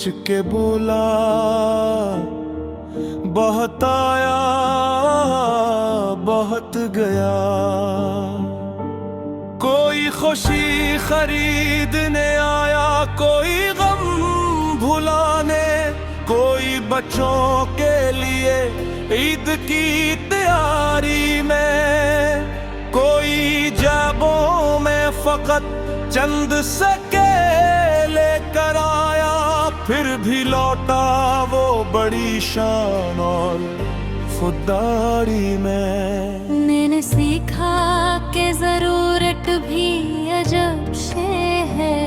के बोला, बहुत आया बहुत गया। कोई खुशी खरीदने आया, कोई गम भुलाने, कोई बच्चों के लिए ईद की तैयारी में, कोई जेबों में फकत चंद सके लेकर आया, फिर भी लौटा वो बड़ी शान और खुददारी में। मैंने सीखा कि जरूरत भी अजब शे है,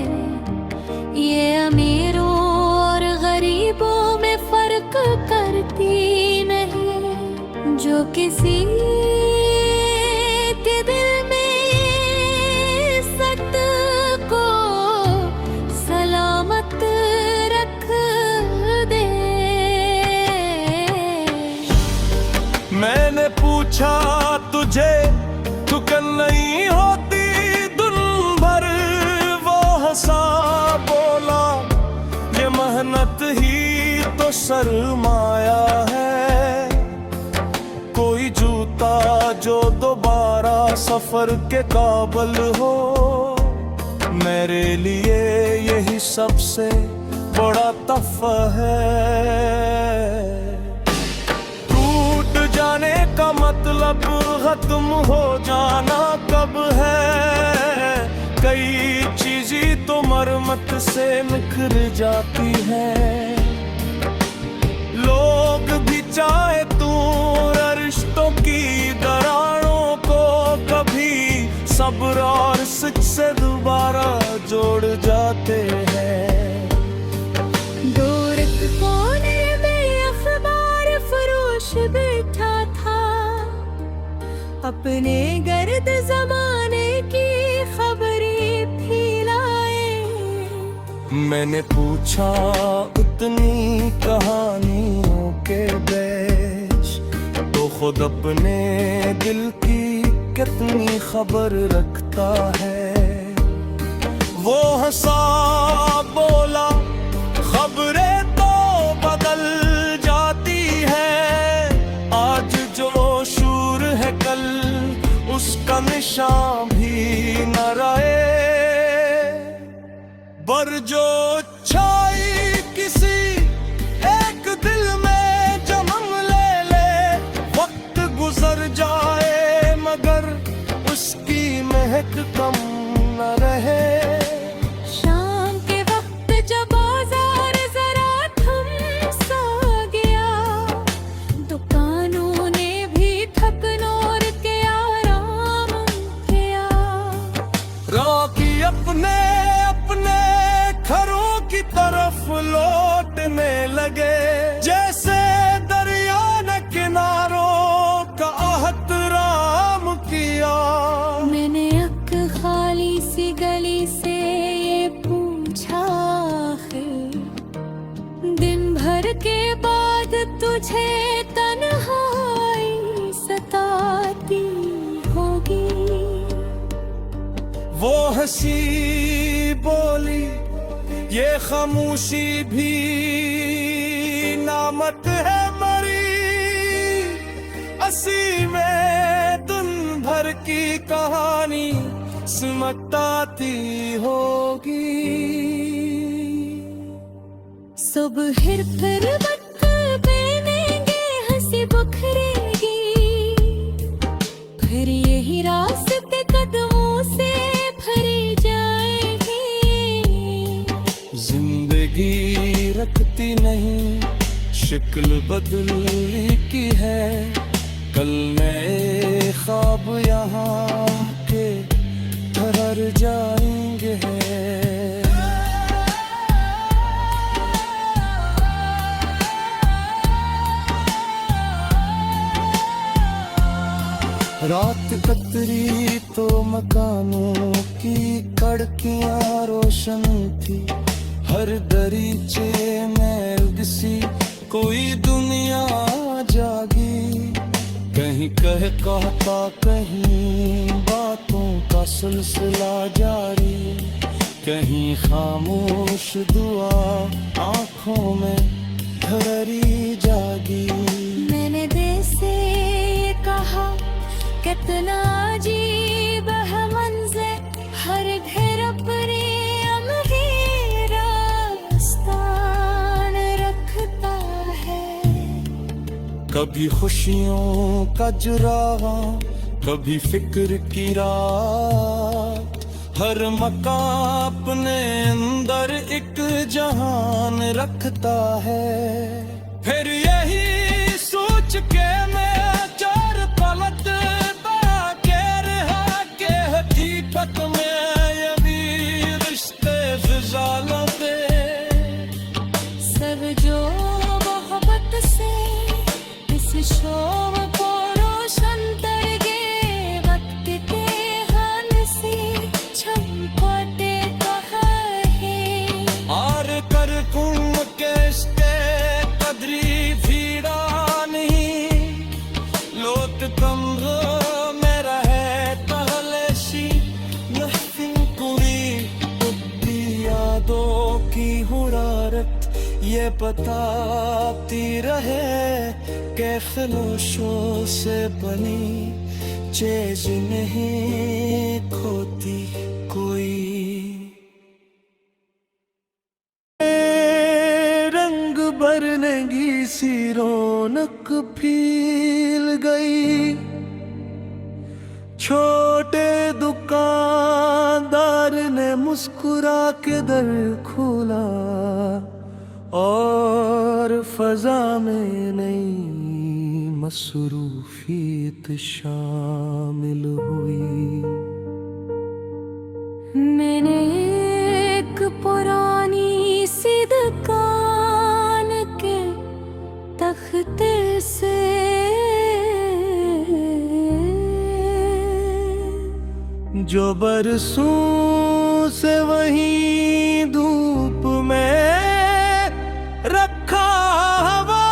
ये अमीरों और गरीबों में फर्क करती नहीं, जो किसी के दिल में इज्जत को सलामत रख दे। मैंने पूछा तुझे, तू कल नहीं होती दिन भर, वो हंसा बोला, ये मेहनत ही तो सरमाया है। कोई जूता जो दोबारा सफर के काबिल हो, मेरे लिए यही सबसे बड़ा तोहफा है। टूट जाने का मतलब खत्म हो जाना कब है, कई चीजें तो मरमत से निखर जाती है। लोग भी चाहे तू रिश्तों की दरारों को कभी सब्र और सिक से दोबारा जोड़ जाते हैं। दूर कोने में अखबार फरोश बैठा था, अपने गर्द जमाने की खबरें फैलाए। मैंने पूछा उतनी कहानियों के बेश, तो खुद अपने दिल की कितनी खबर रखता है। वो हंसा बोला, खबरें तो बदल जाती है, आज जो शूर है कल उसका निशान भी न रहे। बरजो छाई किसी एक दिल में जन्म ले ले, वक्त गुजर जाए मगर उसकी महक कम न रहे। शाम के वक्त जब बाजार जरा थम सा गया, दुकानों ने भी थकनोर के आराम किया। रॉकी अपने अपने घरों की तरफ लौटने लगे, जैसे दरिया ने किनारों का एहतराम किया। मैंने अक खाली सी गली से ये पूछा, दिन भर के बाद तुझे तन्हाई सताती होगी। वो हंसी बोली, ये खामोशी भी नामत है मरी, असी में दिन भर की कहानी सिमटाती होगी। सुबह फिर वक्त पहनेंगे, हंसी बुखरेगी, फिर यही रास्ते कदमों से भरे जाएंगे। जिंदगी रखती नहीं, शक्ल बदलने की है, कल नए ख्वाब यहाँ के ठहर जाएंगे। रात कतरी तो मकानों की कड़कियां रोशन थी, हर दरीचे में दिसी कोई दुनिया जागी। कहीं कहता कहीं बातों का सिलसिला जारी, कहीं खामोश दुआ आंखों में धरी जागी। मैंने दिल से ये कहा कितना अजीब है मंज़र, हर घर अपने अंधेरा स्थान रखता है। कभी खुशियों का जुराहा, कभी फिक्र की रात, हर मकान अपने अंदर एक जहान रखता है। फिर यही सोच के मैं चार पलट के रहा के हकीकत में ये भी रिश्ते फिजाल पे सब जो मोहब्बत से इस शोर को रोशन करके वक्त के हाल से छमकोते कहा है। आर कर कुम के इसके कदरी भीड़ा नहीं, लोट कमरो मेरा है तहलेशी महफिल पूरी बुद्धि यादों की हुरारत ये बताती रहे के खलोशों से बनी चीज नहीं खोती कोई। रंग भरनेगी सी रौनक फील गई, छोटे दुकानदार ने मुस्कुरा के दर खोला और फजा में नई मसरूफियत शामिल हुई। मैंने एक पुरानी सी दुकान के तख्ते से जो बरसों से वहीं धूप में रखा हुआ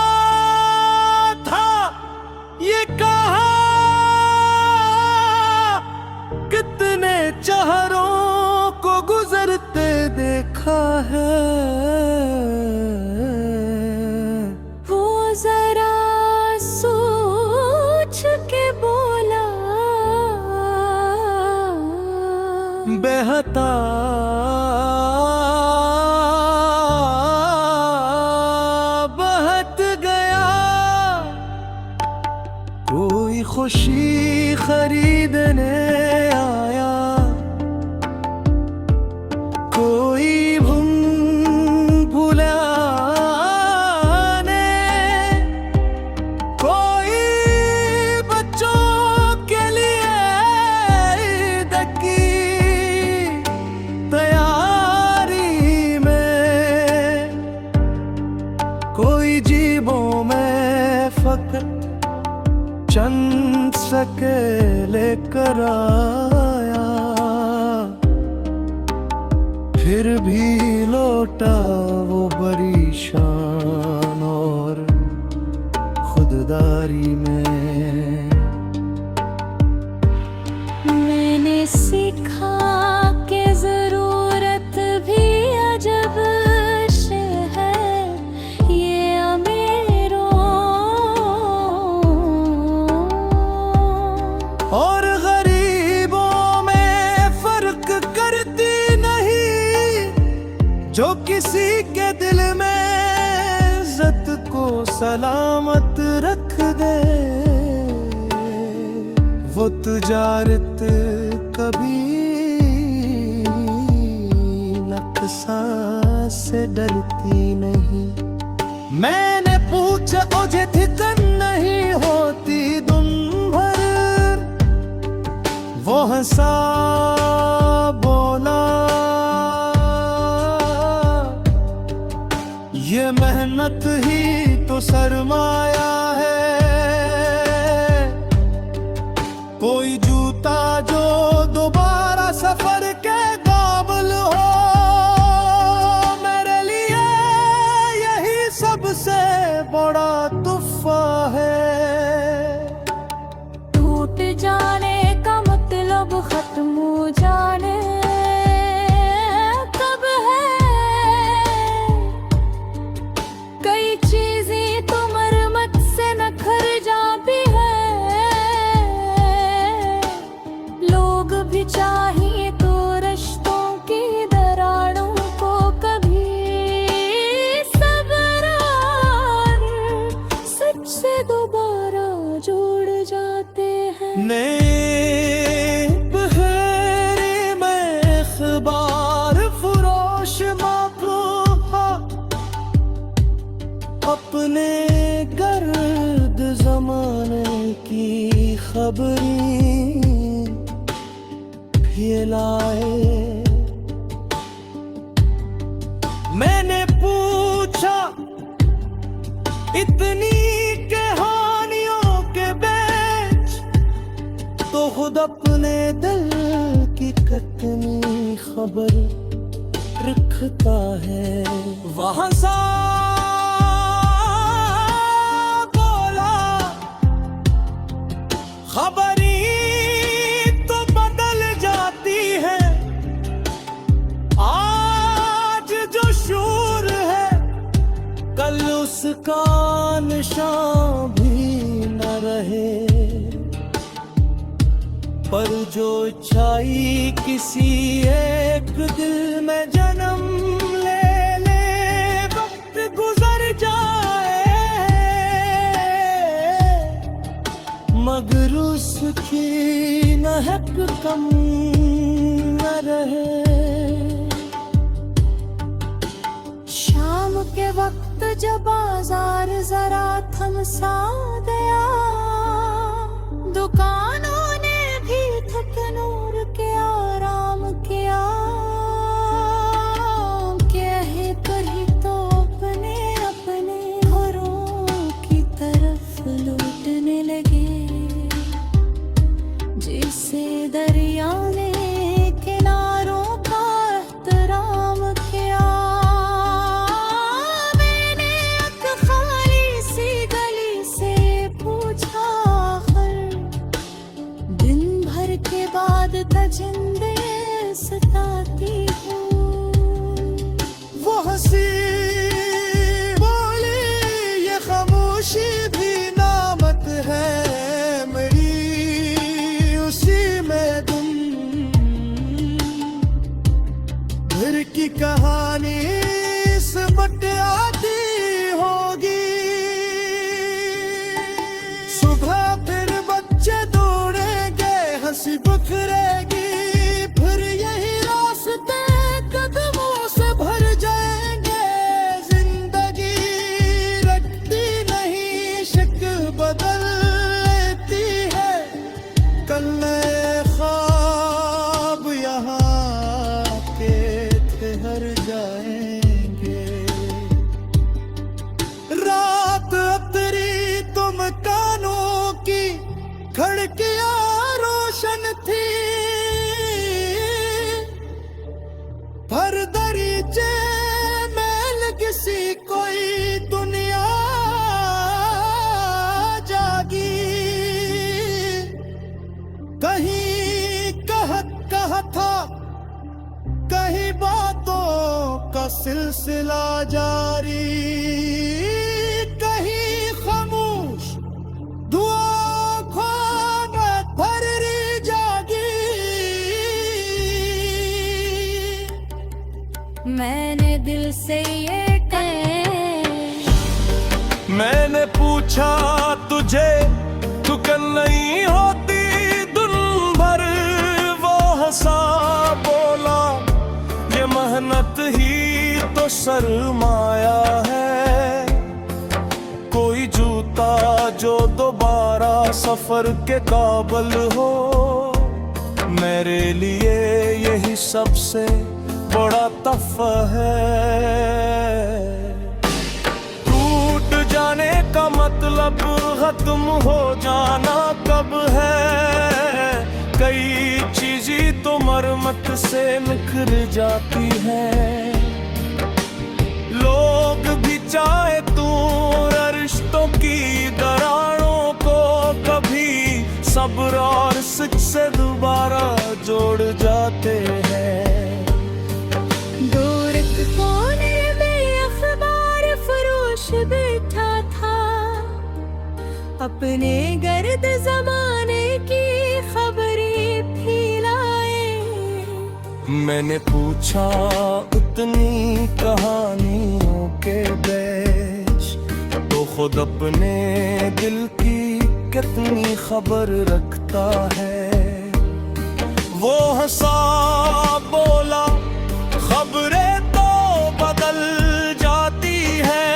था, ये कहा कितने चेहरों को गुजरते देखा है। वो जरा सोच के बोला बेहता बहत गया, कोई खुशी खरीदने आया, कोई भुलाने, कोई बच्चों के लिए ईद की तैयारी में, कोई जेबों में फकत चंद सके लेकर आया, फिर भी लौटा वो बड़ी शान और खुददारी में। मैंने सीखा कि जरूरत भी अजब शे है ये अमीरों और गरीबों में फर्क करती नहीं, जो किसी के दिल में इज्जत को सलामत रख दे। वो तुजारत कभी नुकसान से डरती नहीं। मैंने पूछा मुझे थिकन नहीं होती दिन भर, वो हंसा बोला ये मेहनत ही तो सरमाया है। कोई जूता जो दोबारा सफर के काबिल हो, मेरे लिए यही सबसे बड़ा तोहफा है। टूट जाने का मतलब खत्म हो जाने अपने गर्द जमाने की खबरें फैलाए। मैंने पूछा इतनी कहानियों के बीच तो खुद अपने दिल की कितनी खबर रखता है। वहाँ सा बोला खबरी तो बदल जाती है। आज जो शूर है कल उसका निशान भी न रहे। पर जो छाई किसी एक दिल में जन्म ले ले वक्त गुजर जाए मगर उसकी महक कम न रहे। शाम के वक्त जब बाजार जरा थम सा गया, दुकानों ने भी थक नूर के आराम किया। कहे कहीं तो अपने अपने घरों की तरफ लौटने लगे। जिसे दरिया ने किनारों का एहतराम किया। मैंने एक खाली सी गली से पूछा दिन भर के बाद तजिंदे सताती हूँ। वो हंसी बोली ये खामोशी भी नामत है मेरी, उसी में तुम फिर की कहानी सिमट आती होगी। सुबह फिर बच्चे दौड़ेंगे हंसी बिखरेगी, फिर यही रास्ते कदमों से भर जाएंगे। जिंदगी रखती नहीं शक बदल लेती है। कल नए ख्वाब यहाँ के ठहर जाएंगे। रात अतरी तुम कानों की खिड़कियां रोशन थी। भर दरीचे मैल किसी कोई दुनिया जागी। कहीं कहा था कहीं बातों का सिलसिला जारी। कहीं खामोश दुआ भरी जागी। मैंने दिल से ये मैंने पूछा तुझे तू कल नहीं होती दिन भर। वो हंसा बोला ये मेहनत ही तो सरमाया है। कोई जूता जो दोबारा सफर के काबिल हो, मेरे लिए यही सबसे बड़ा तोहफा है। टूट जाने का मतलब खत्म हो जाना कब है। कई चीजें तो मरमत से निखर जाती हैं। लोग भी चाहे तू रिश्तों की दरारों को कभी सब्र और सिक से दोबारा जोड़ जाते हैं। दूर कोने में अखबार फरोश बैठा था, अपने गर्द जमाने की खबरें फैलाए। मैंने पूछा उतनी कहानियों के बीच तो खुद अपने दिल की कितनी खबर रखता है। वो हंसा बोला खबरें तो बदल जाती है।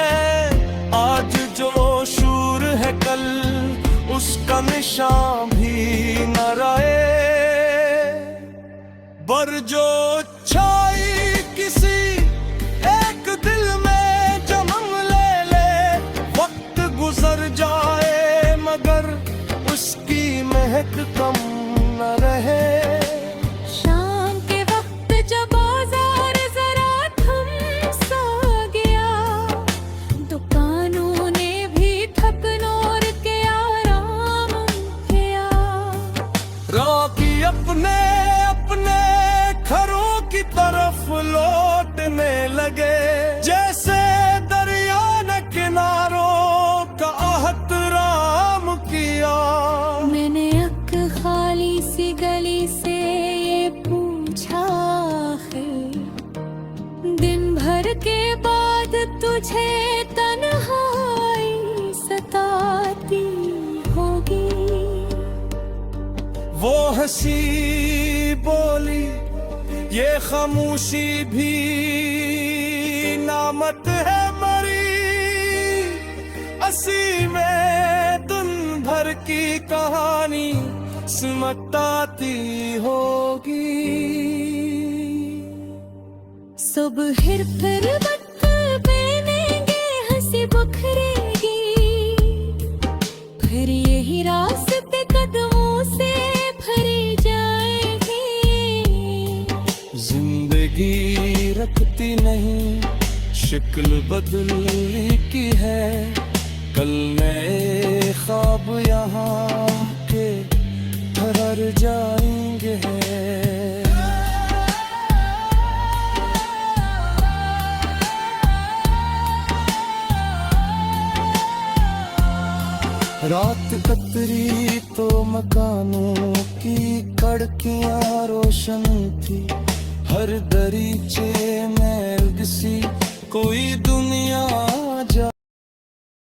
लगे, जैसे दरिया ने किनारों का एहतराम किया। मैंने एक खाली सी गली से ये पूछा है, दिन भर के बाद तुझे तन्हाई सताती होगी। वो हंसी बोली, ये खामोशी भी नामत है मरी, असी में दिन भर की कहानी सिमटाती होगी। सुबह फिर वक्त पहनेंगे, हंसी बखरेगी, फिर यही रास्ते कदमों से भरे जाएंगे। जिंदगी रखती नहीं, शक्ल बदलने की है, कल नए ख्वाब यहाँ के ठहर जाएंगे। रात कतरी तो मकानों की कड़कियां रोशन थी, हर दरीचे में सी कोई दुनिया